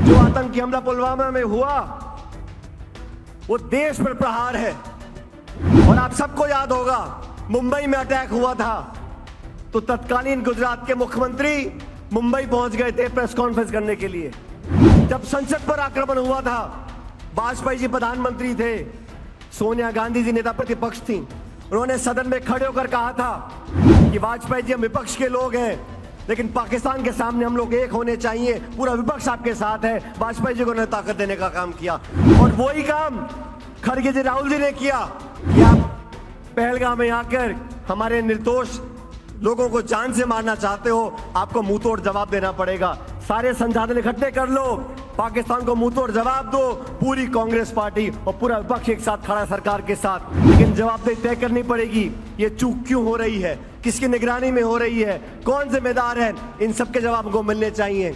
जो आतंकी हमला पुलवामा में हुआ वो देश पर प्रहार है। और आप सबको याद होगा मुंबई में अटैक हुआ था तो तत्कालीन गुजरात के मुख्यमंत्री मुंबई पहुंच गए थे प्रेस कॉन्फ्रेंस करने के लिए। जब संसद पर आक्रमण हुआ था वाजपेयी जी प्रधानमंत्री थे, सोनिया गांधी जी नेता प्रतिपक्ष थी। उन्होंने सदन में खड़े होकर कहा था कि वाजपेयी जी हम विपक्ष के लोग हैं लेकिन पाकिस्तान के सामने हम लोग एक होने चाहिए, पूरा विपक्ष आपके साथ है। वाजपेयी जी को उन्होंने ताकत देने का काम किया और वही काम खड़गे जी राहुल जी ने किया कि आप पहलगाम में आकर हमारे निर्दोष लोगों को जान से मारना चाहते हो, आपको मुंह तोड़ जवाब देना पड़ेगा। सारे संसाधन इकट्ठे कर लो, पाकिस्तान को मुंह तोड़ जवाब दो। पूरी कांग्रेस पार्टी और पूरा विपक्ष एक साथ खड़ा सरकार के साथ, लेकिन जवाबदेही तय करनी पड़ेगी। ये चूक क्यों हो रही है, किसकी निगरानी में हो रही है, कौन जिम्मेदार है, इन सब के जवाब को मिलने चाहिए।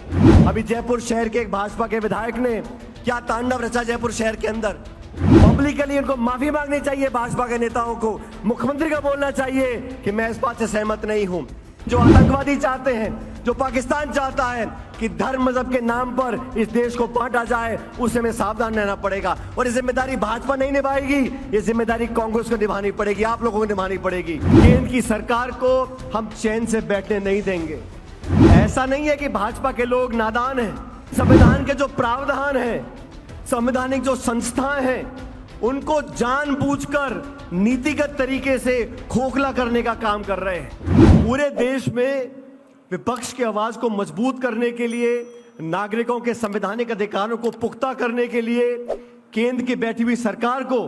अभी जयपुर शहर के एक भाजपा के विधायक ने क्या तांडव रचा जयपुर शहर के अंदर। पब्लिकली उनको माफी मांगनी चाहिए भाजपा के नेताओं को। मुख्यमंत्री का बोलना चाहिए कि मैं इस बात से सहमत नहीं हूं। जो आतंकवादी चाहते हैं, जो पाकिस्तान चाहता है कि धर्म मजहब के नाम पर इस देश को बांटा जाए, उससे हमें सावधान रहना पड़ेगा। और ये जिम्मेदारी भाजपा नहीं निभाएगी, ये जिम्मेदारी कांग्रेस को निभानी पड़ेगी, आप लोगों को निभानी पड़ेगी। केंद्र की सरकार को हम चैन से बैठने नहीं देंगे। ऐसा नहीं है कि भाजपा के लोग नादान हैं। संविधान के जो प्रावधान है, संवैधानिक जो संस्थाएं हैं, उनको जानबूझकर नीतिगत तरीके से खोखला करने का काम कर रहे हैं। पूरे देश में विपक्ष की आवाज को मजबूत करने के लिए, नागरिकों के संवैधानिक अधिकारों को पुख्ता करने के लिए, केंद्र की बैठी हुई सरकार को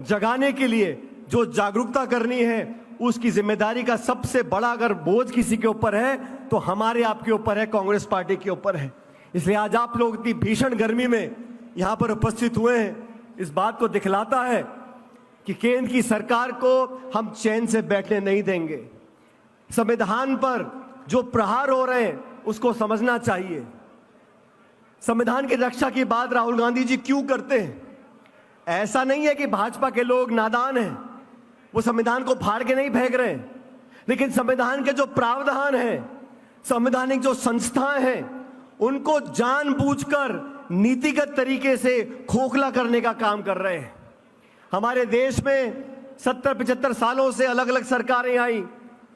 जगाने के लिए जो जागरूकता करनी है, उसकी जिम्मेदारी का सबसे बड़ा अगर बोझ किसी के ऊपर है तो हमारे आपके ऊपर है, कांग्रेस पार्टी के ऊपर है। इसलिए आज आप लोग इतनी भीषण गर्मी में यहां पर उपस्थित हुए हैं, इस बात को दिखलाता है कि केंद्र की सरकार को हम चैन से बैठने नहीं देंगे। संविधान पर जो प्रहार हो रहे हैं उसको समझना चाहिए। संविधान की रक्षा की बात राहुल गांधी जी क्यों करते हैं? ऐसा नहीं है कि भाजपा के लोग नादान हैं, वो संविधान को फाड़ के नहीं फेंक रहे हैं, लेकिन संविधान के जो प्रावधान है, संवैधानिक जो संस्थाएं हैं, उनको जानबूझकर नीतिगत तरीके से खोखला करने का काम कर रहे हैं। हमारे देश में 70-75 सालों से अलग अलग सरकारें आई,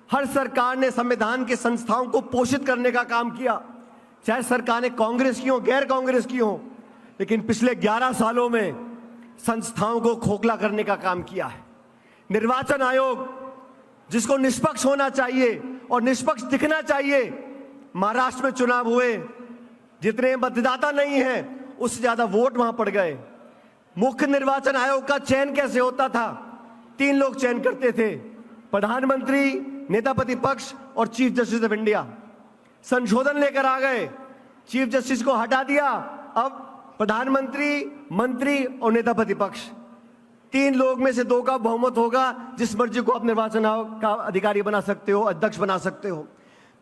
हर सरकार ने संविधान के संस्थाओं को पोषित करने का काम किया, चाहे सरकारें कांग्रेस की हो, गैर कांग्रेस की हो, लेकिन पिछले 11 सालों में संस्थाओं को खोखला करने का काम किया है। निर्वाचन आयोग जिसको निष्पक्ष होना चाहिए और निष्पक्ष दिखना चाहिए, महाराष्ट्र में चुनाव हुए, जितने मतदाता नहीं हैं उससे ज्यादा वोट वहां पड़ गए। मुख्य निर्वाचन आयोग का चयन कैसे होता था? 3 लोग चयन करते थे, प्रधानमंत्री, नेता प्रतिपक्ष और चीफ जस्टिस ऑफ इंडिया। संशोधन लेकर आ गए, चीफ जस्टिस को हटा दिया, अब प्रधानमंत्री, मंत्री और नेता प्रतिपक्ष, 3 लोग में से 2 का बहुमत होगा। जिस मर्जी को आप निर्वाचन आयोग का अधिकारी बना सकते हो, अध्यक्ष बना सकते हो।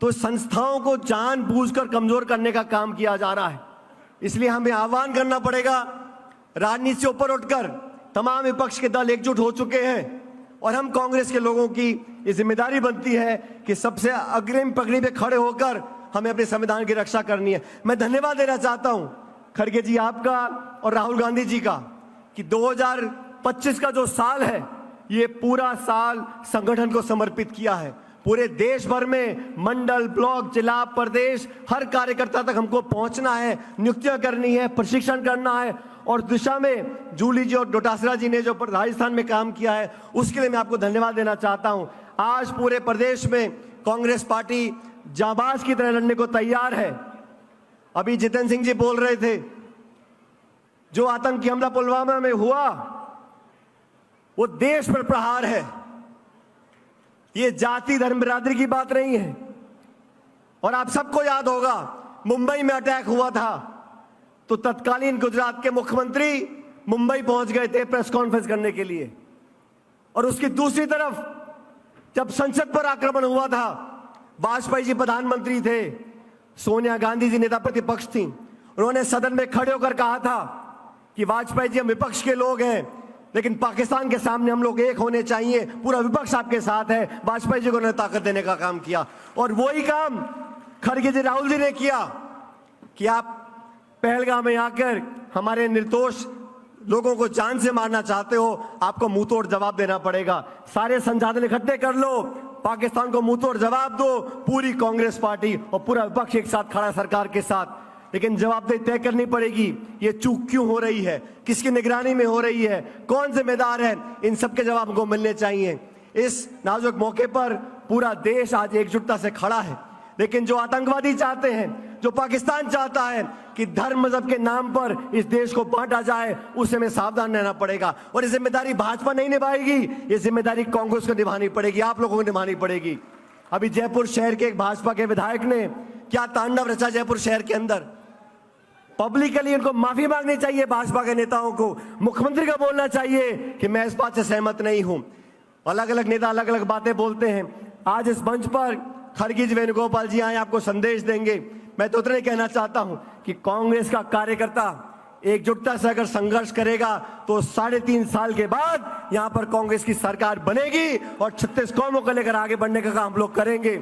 तो संस्थाओं को जानबूझकर कमजोर करने का काम किया जा रहा है। इसलिए हमें आह्वान करना पड़ेगा, राजनीति से ऊपर उठकर तमाम विपक्ष के दल एकजुट हो चुके हैं और हम कांग्रेस के लोगों की ये जिम्मेदारी बनती है कि सबसे अग्रिम पगड़ी पे खड़े होकर हमें अपने संविधान की रक्षा करनी है। मैं धन्यवाद देना चाहता हूं खड़गे जी आपका और राहुल गांधी जी का कि 2025 का जो साल है, ये पूरा साल संगठन को समर्पित किया है। पूरे देश भर में मंडल, ब्लॉक, जिला, प्रदेश, हर कार्यकर्ता तक हमको पहुंचना है, नियुक्तियां करनी है, प्रशिक्षण करना है। और दिशा में जूली जी और डोटासरा जी ने जो राजस्थान में काम किया है, उसके लिए मैं आपको धन्यवाद देना चाहता हूं। आज पूरे प्रदेश में कांग्रेस पार्टी जांबाज की तरह लड़ने को तैयार है। अभी जितेंद्र सिंह जी बोल रहे थे, जो आतंकी हमला पुलवामा में हुआ वो देश पर प्रहार है। ये जाति धर्म बिरादरी की बात नहीं है। और आप सबको याद होगा मुंबई में अटैक हुआ था तो तत्कालीन गुजरात के मुख्यमंत्री मुंबई पहुंच गए थे प्रेस कॉन्फ्रेंस करने के लिए। और उसकी दूसरी तरफ जब संसद पर आक्रमण हुआ था, वाजपेयी जी प्रधानमंत्री थे, सोनिया गांधी जी नेता प्रतिपक्ष थी। उन्होंने सदन में खड़े होकर कहा था कि वाजपेयी जी हम विपक्ष के लोग हैं लेकिन पाकिस्तान के सामने हम लोग एक होने चाहिए, पूरा विपक्ष आपके साथ है। वाजपेयी जी को उन्होंने ताकत देने का काम किया और वही काम खड़गे जी राहुल जी ने किया कि आप पहलगाम में आकर हमारे निर्दोष लोगों को जान से मारना चाहते हो, आपको मुंह तोड़ जवाब देना पड़ेगा। सारे संसाधन इकट्ठे कर लो, पाकिस्तान को मुंह तोड़ जवाब दो। पूरी कांग्रेस पार्टी और पूरा विपक्ष एक साथ खड़ा है सरकार के साथ, लेकिन जवाबदेही तय करनी पड़ेगी। ये चूक क्यों हो रही है, किसकी निगरानी में हो रही है, कौन जिम्मेदार है, इन सब के जवाब को मिलने चाहिए। इस नाजुक मौके पर पूरा देश आज एकजुटता से खड़ा है, लेकिन जो आतंकवादी चाहते हैं, जो पाकिस्तान चाहता है कि धर्म मजहब के नाम पर इस देश को बांटा जाए, उससे हमें सावधान रहना पड़ेगा। और ये जिम्मेदारी भाजपा नहीं निभाएगी, ये जिम्मेदारी कांग्रेस को निभानी पड़ेगी, आप लोगों को निभानी पड़ेगी। अभी जयपुर शहर के एक भाजपा के विधायक ने क्या तांडव रचा जयपुर शहर के अंदर। पब्लिकली उनको माफी मांगनी चाहिए, भाजपा के नेताओं को। मुख्यमंत्री का बोलना चाहिए कि मैं इस बात से सहमत नहीं हूं। अलग अलग नेता अलग अलग बातें बोलते हैं। आज इस मंच पर खरगीज वेणुगोपाल जी आए, आपको संदेश देंगे। मैं तो उतना ही कहना चाहता हूं कि कांग्रेस का कार्यकर्ता एकजुटता से अगर संघर्ष करेगा तो 3.5 साल के बाद यहां पर कांग्रेस की सरकार बनेगी और 36 कौमों को लेकर आगे बढ़ने का काम हम लोग करेंगे।